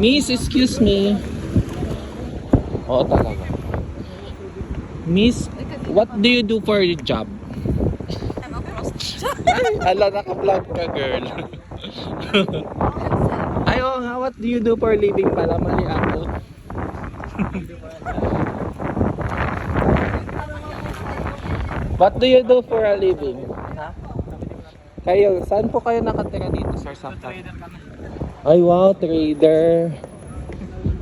Miss, excuse me. Oo talaga. Miss, what do you do for your job? I'm a prostitute. Ay, ala, naka-vlog ka, girl. Ay, oo nga, what do you do for a living pala? Mali ako. What do you do for a living? Ha? Kayo, saan po kayo nakatira dito, Sir Sampan? Ay, wow, trader.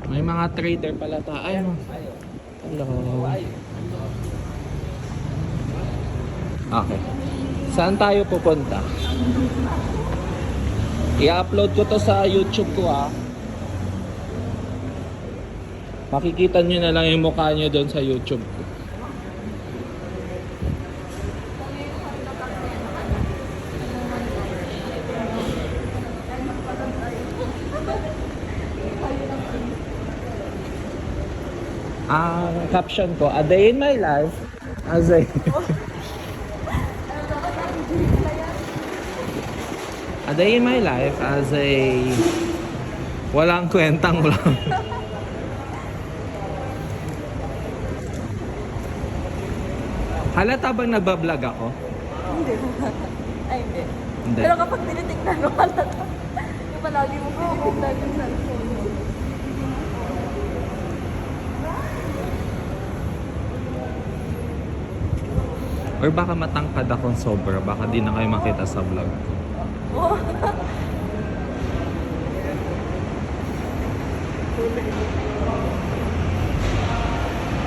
May mga trader pala tayo. Ay, hello. Okay. Saan tayo pupunta? I-upload ko to sa YouTube ko, ha. Makikita nyo na lang yung mukha nyo doon sa YouTube ko. Ang caption ko, a day in my life as a a day in my life as a walang kwentang vlog. Halata bang nagbablog ako? Hindi. Ay, hindi. Hindi. Pero kapag tinitignan mo, halata. Yung palagi mo tinitignan yung cellphone mo. Or baka matangkad akong sobra, baka di na kayo makita sa vlog ko. Oh.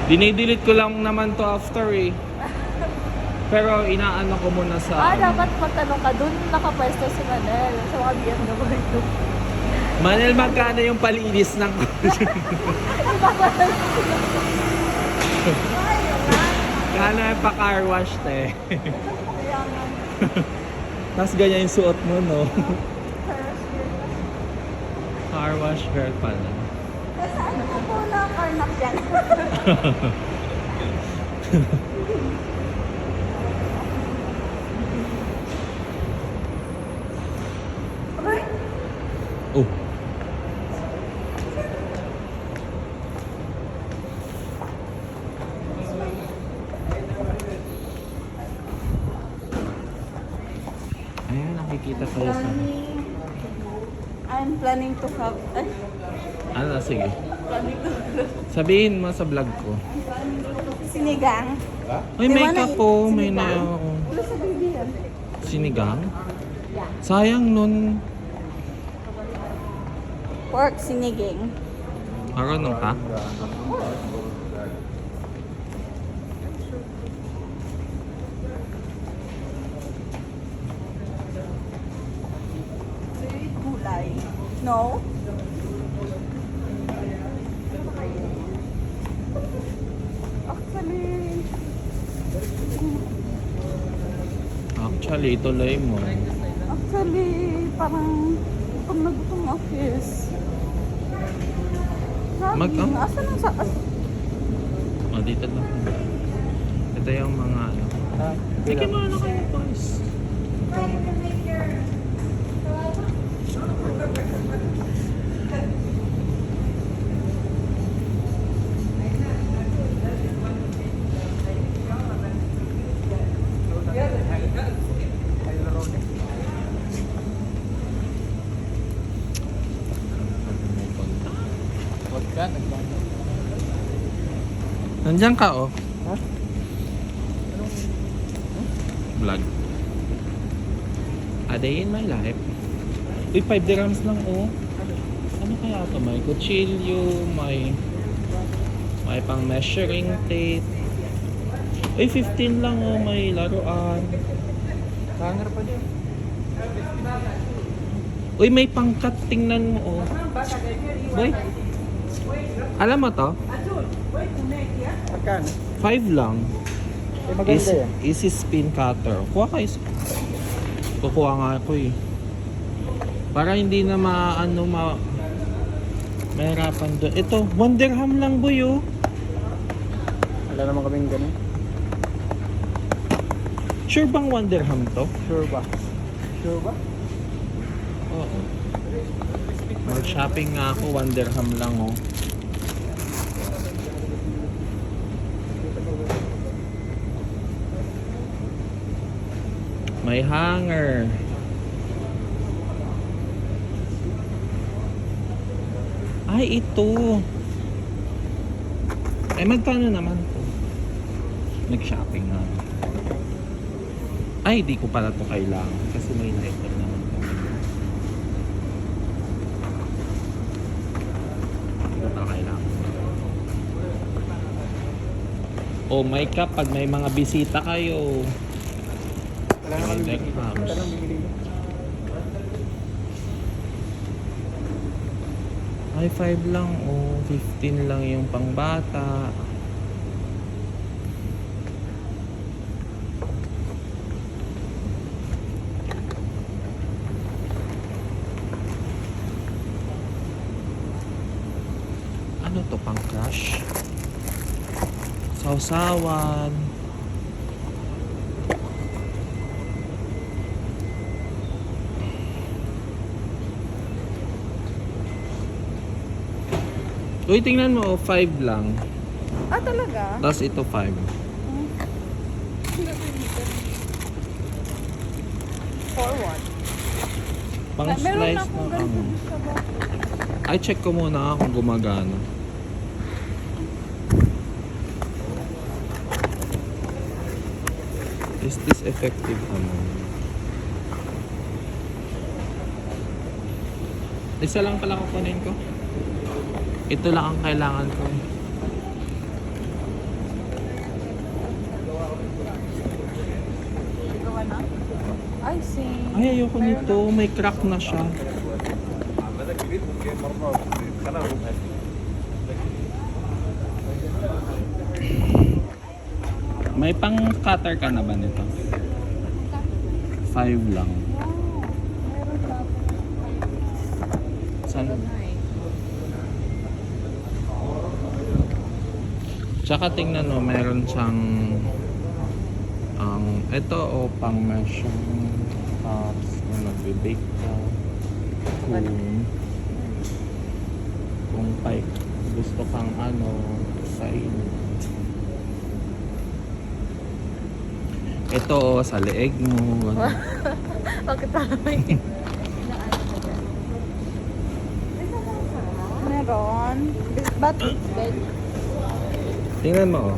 Dinidelete ko lang naman to after eh. Pero inaano ko muna sa... Dapat magtanong ka dun, nakapwesto si Manel sa mga BMW. Manel, magkano yung palinis ng... Kano yung pa-car wash, te? Tapos ganyan yung suot mo, no? Car wash girl pala. Kasi ano po po na karnak yan? Oh. Ayan, nakikita kayo sa... I'm planning to have... Ay, Ano, sige. planning to Sabihin mo sa vlog ko. sinigang. Ay, Di may ba na- kapo. May na... sinigang? oo. Ano sa baby yan? Sinigang? Yeah. Sayang nun. Pork siniging. Marunong ka? Gulay. No? Actually, ituloy mo. Actually, parang pag nagutom ako is... Asan ang sa... O, dito lang. Ito yung mga ano. Sige mo ano kayo, boys. Nandiyan ka, oh. Ha? Vlog. A day in my life. Uy, 5 dirhams lang, oh. Ano kaya ito? May kutsilyo, may pang measuring tape. Uy, 15 lang, oh. May laruan. Hanger pa dyan. Uy, may pangkat. Tingnan mo, oh. Boy, alam mo to? Pagkan? 5 lang. Eh, maganda yan. Easy spin cutter. Kuha kayo. Kukuha nga ako eh. Para hindi na mahirapan doon. Ito, 1 dirham lang, boy, oh. Wala naman kaming ganun. Sure bang 1 dirham to? Sure ba? Sure ba? Oo. Mag-shopping nga ako, 1 dirham lang oh. May hanger. Ay, ito. Ay, magkano naman to? Nag-shopping na. Ay, di ko pala to kailangan kasi may lighter naman kami. Di ko pala kailangan. Oh, may cup pag may mga bisita kayo. Wala na kami May bibili. backpacks. Wala nang bibili. Ay, 5 lang. Oh, 15 lang yung pangbata. Ano to, pang crush? Sausawan. Uy, tingnan mo, 5 lang. Ah, talaga? Tapos ito 5. For what? Pang Meron slice na akong na ganito ano. sa box. Ay, check ko muna kung gumagana. Is this effective naman? Isa lang pala kukunin ko. Ito lang ang kailangan ko. Gawa na? I see. Ay, ayoko nito. May crack na siya. May pang cutter ka na ba nito? 5 lang. Wow. Meron na ako. Saan? Nice. Tsaka tingnan mo, meron siyang ito o pang mesh yung cups na nagbe-bake ka. Kung gusto kang sa inyo. Ito sa leeg mo. Bakit parang may... Meron. But it's big. Tingnan mo.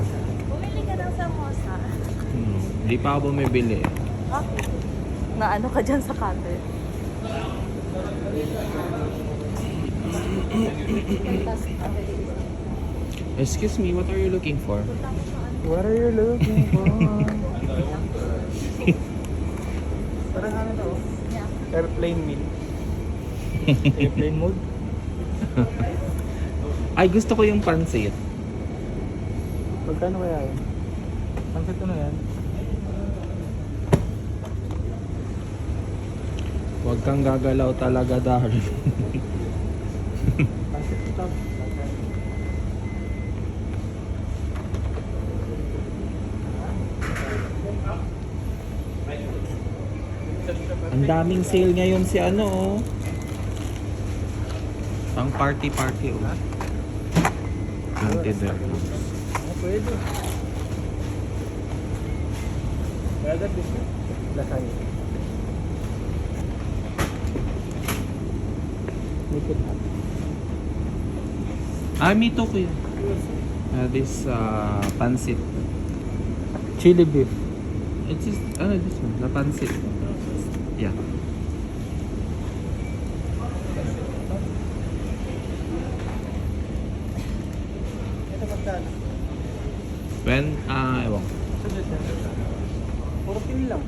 Bumili ka ng samosa. Hindi pa ako bumibili. Okay. Na ano ka dyan sa cutter? Excuse me, what are you looking for? What are you looking for? Parang ano to? Yeah. Airplane meal. Airplane mode. Ay, gusto ko yung pansit. Magkano kaya yun? Pansit ano yan? Huwag kang gagalaw talaga, Darren. Pansit ito. Ang daming sale ngayon si pang party oh. 20 dirhams. Pwede. Pwede biscuit. Lasagna. Make it hot. Ah, me too kuya. This pansit. Chili beef. It's just, this one, la pansit. Yeah. Ito magkano? Ewan. Puro pin lang.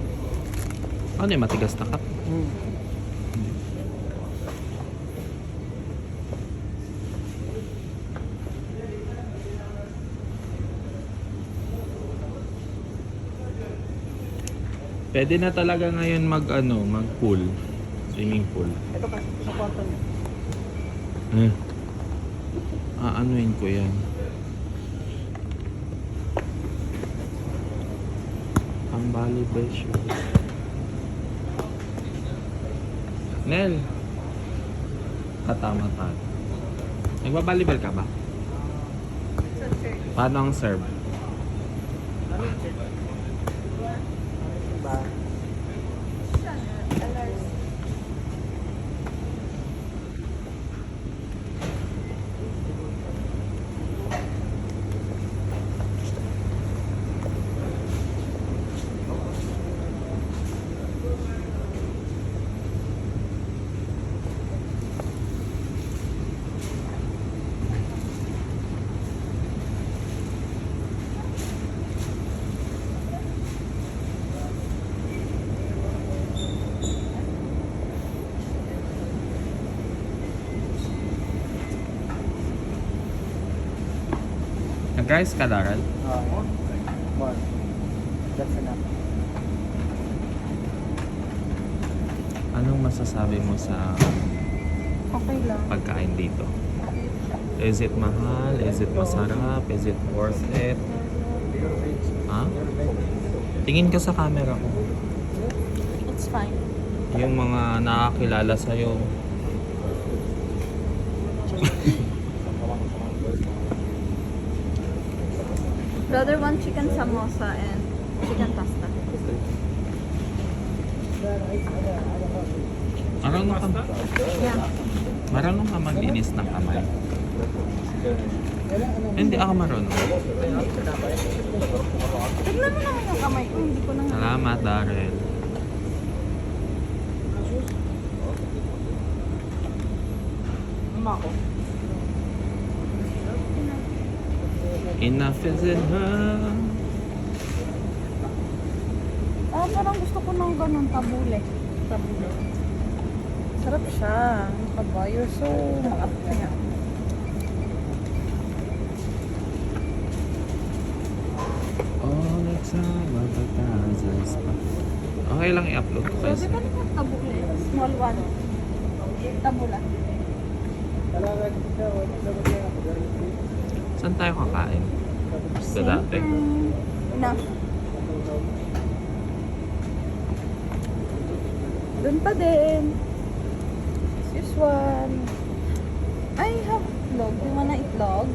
Ano yung matigas na cup? Pwede na talaga ngayon mag-pool. Swimming pool. Ito kasi sa kwarto niya. Anuin ko yan. Ang volleyball shoes. Nel, Katama-tama. Nagbabalibal ka ba? So, sir. Paano ang serve? Ba? Siya, LRC. Nag-rice ka, Daryl? More. That's enough. Anong masasabi mo sa Okay lang. pagkain dito? Is it mahal? Is it masarap? Is it worth it? Ha? Tingin ka sa camera ko. It's fine. Yung mga nakakilala sa'yo. The other one, chicken samosa and chicken pasta. Marunong ka, Yeah. marunong ka maglinis ng kamay. Hindi ako marunong. Tignan mo naman yung kamay ko, hindi ko na nga. Salamat, Daryl. Mama ko. Enough is enough. Ah, parang gusto ko ng ganun, tabule. Tabule. Sarap siya. Ano ka ba? You're so kaya. All the time, magpapazas pa. Okay lang i-upload ko Pwede kasi. ka naman tabule. Small one. Tabula. Talagang siya, dapat niya ako. Saan tayo kakain? Sa dati. Enough. Doon pa din. As usual. I have itlog. Do you wanna itlog?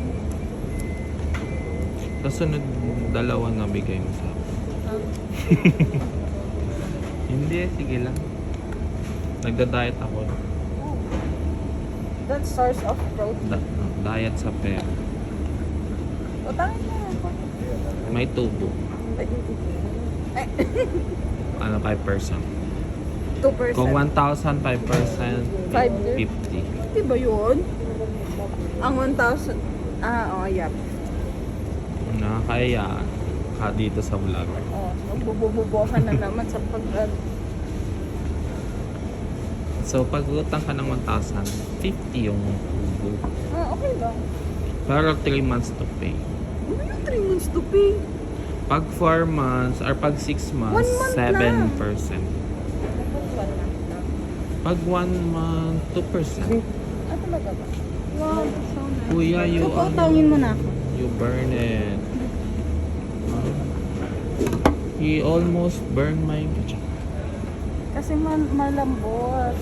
Kasunod dalawa na bigay mo sa akin. Hindi, sige lang. Nagda-diet ako. That's source of protein. Diet sa pera. Utangin mo na ako. May tubo. Ay, Ano, 5%. 2%. Kung 1,000, 5%, 5. 50. Di ba yun? Ang 1,000. Ah, oh, yep. Nakakaya ka dito sa vlog. Oh, magbubububuhan na naman sa pag... So, pag utang ka ng 1,000, 50 yung tubo. Ah, okay lang. Pero 3 months to pay. Ano yung 3 months to pay? Pag 4 months or pag 6 months, 1 month 7%. lang. Pag 1 month, 2%. Ah, talaga ba? Wow, that's so nice. Kuya, you, So, pautangin mo na ako. you burn it. He almost burned my... Kasi malambot.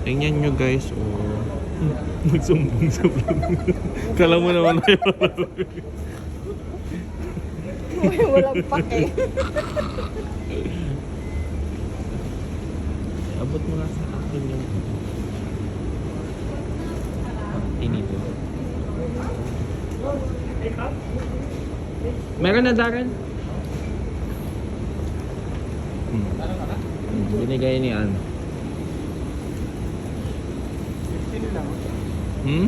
Tingnan nyo guys, oh. Nagsumbong sa vlog. Kala mo naman na yun. Walang pake. Abot mo nga sa akin yung tinito. Meron na, Darren? Binigay ni Ann. 15 lang. 15.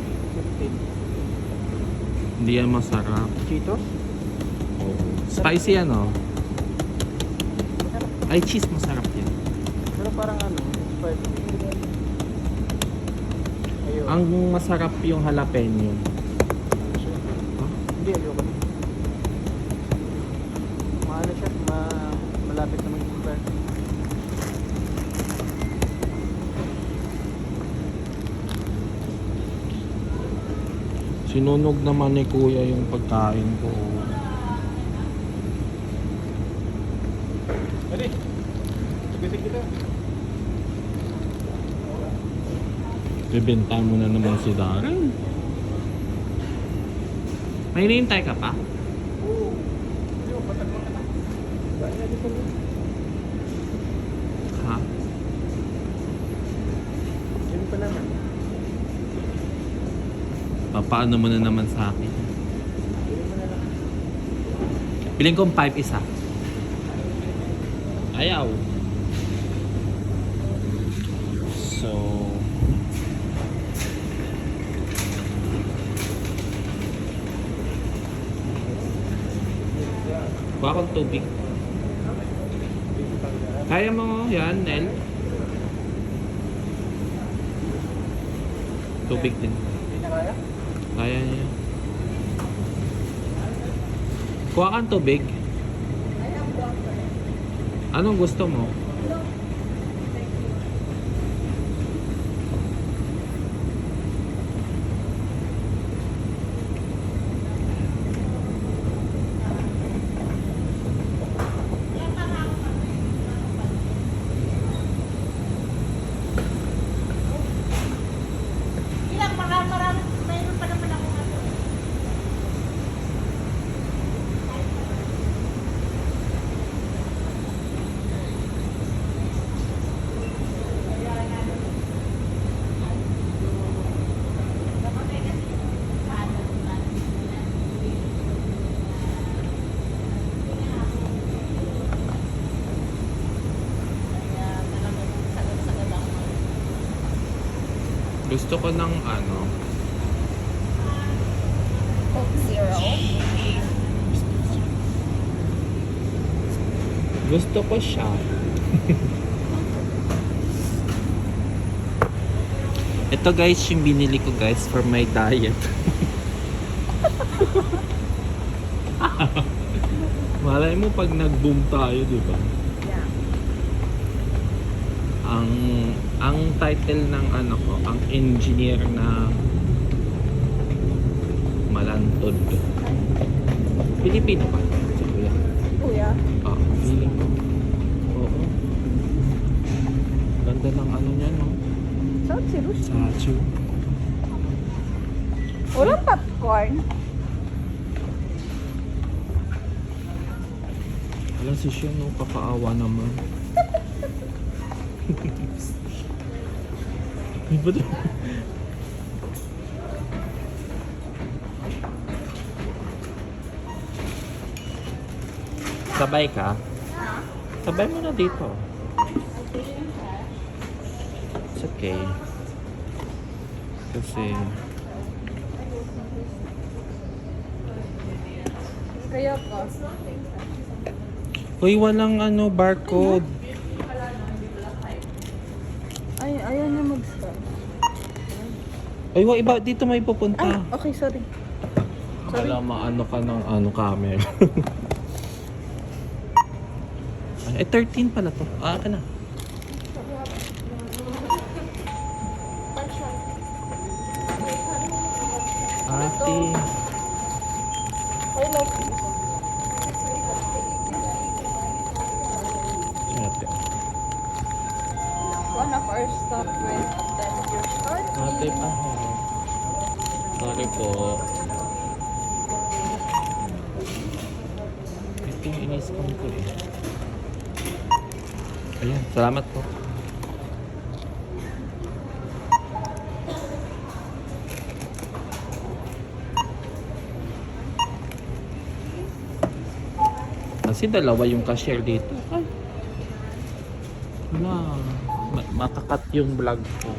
Hindi yan masarap. Cheetos? Oh. Spicy ano? Ay, cheese masarap yan. Pero parang ano, spicy. Ayun. Ang masarap yung jalapeno. Hindi, ayoko. Maano siya, malapit na mag-super. Sinunog naman ni Kuya yung pagkain ko. Ready? Sige kita. Bibenta mo na naman si Darren. May hinihintay ka pa? Ha? Yun pa naman. Paano mo na naman sa akin? Piling kong 5 isa. Ayaw. So... Kuha akong tubig. Kaya mo yan, Nel? Tubig din. Hindi na kaya? Kaya niya. Kuha kang tubig. Anong gusto mo? Mayroon pa naman ako nga. Gusto ko ng ano. Coke Zero. Gusto ko siya. Ito guys, yung binili ko guys for my diet. Malay mo pag nag-boom tayo, di ba? Yeah. Ang title ng ano ko, ang engineer na malantod. Pilipino pa. Si Kuya. Kuya. Oo, feeling ko. Oo. Ganda ng ano niya, no? Saan si Rush? Statue. Walang popcorn. Alam si Sean, no? Kakaawa naman. Iba to. Sabay ka? Sabay mo na dito. It's okay. Kasi... Kaya po. Uy, walang ano, barcode. Ay, ayaw niya mag-start. Uy, iba, dito may pupunta. Ah, okay, sorry. Wala maano ka ng ano, camera. Ay, 13 pala to. Ah, ka na. Ate. I love you. Ate. One of our stop with attend your short. Ate pa. Sorry po. Ito yung inis-com ko eh. Ayan, salamat po. Kasi dalawa yung cashier dito. Ay. Wala. Makakat yung vlog ko.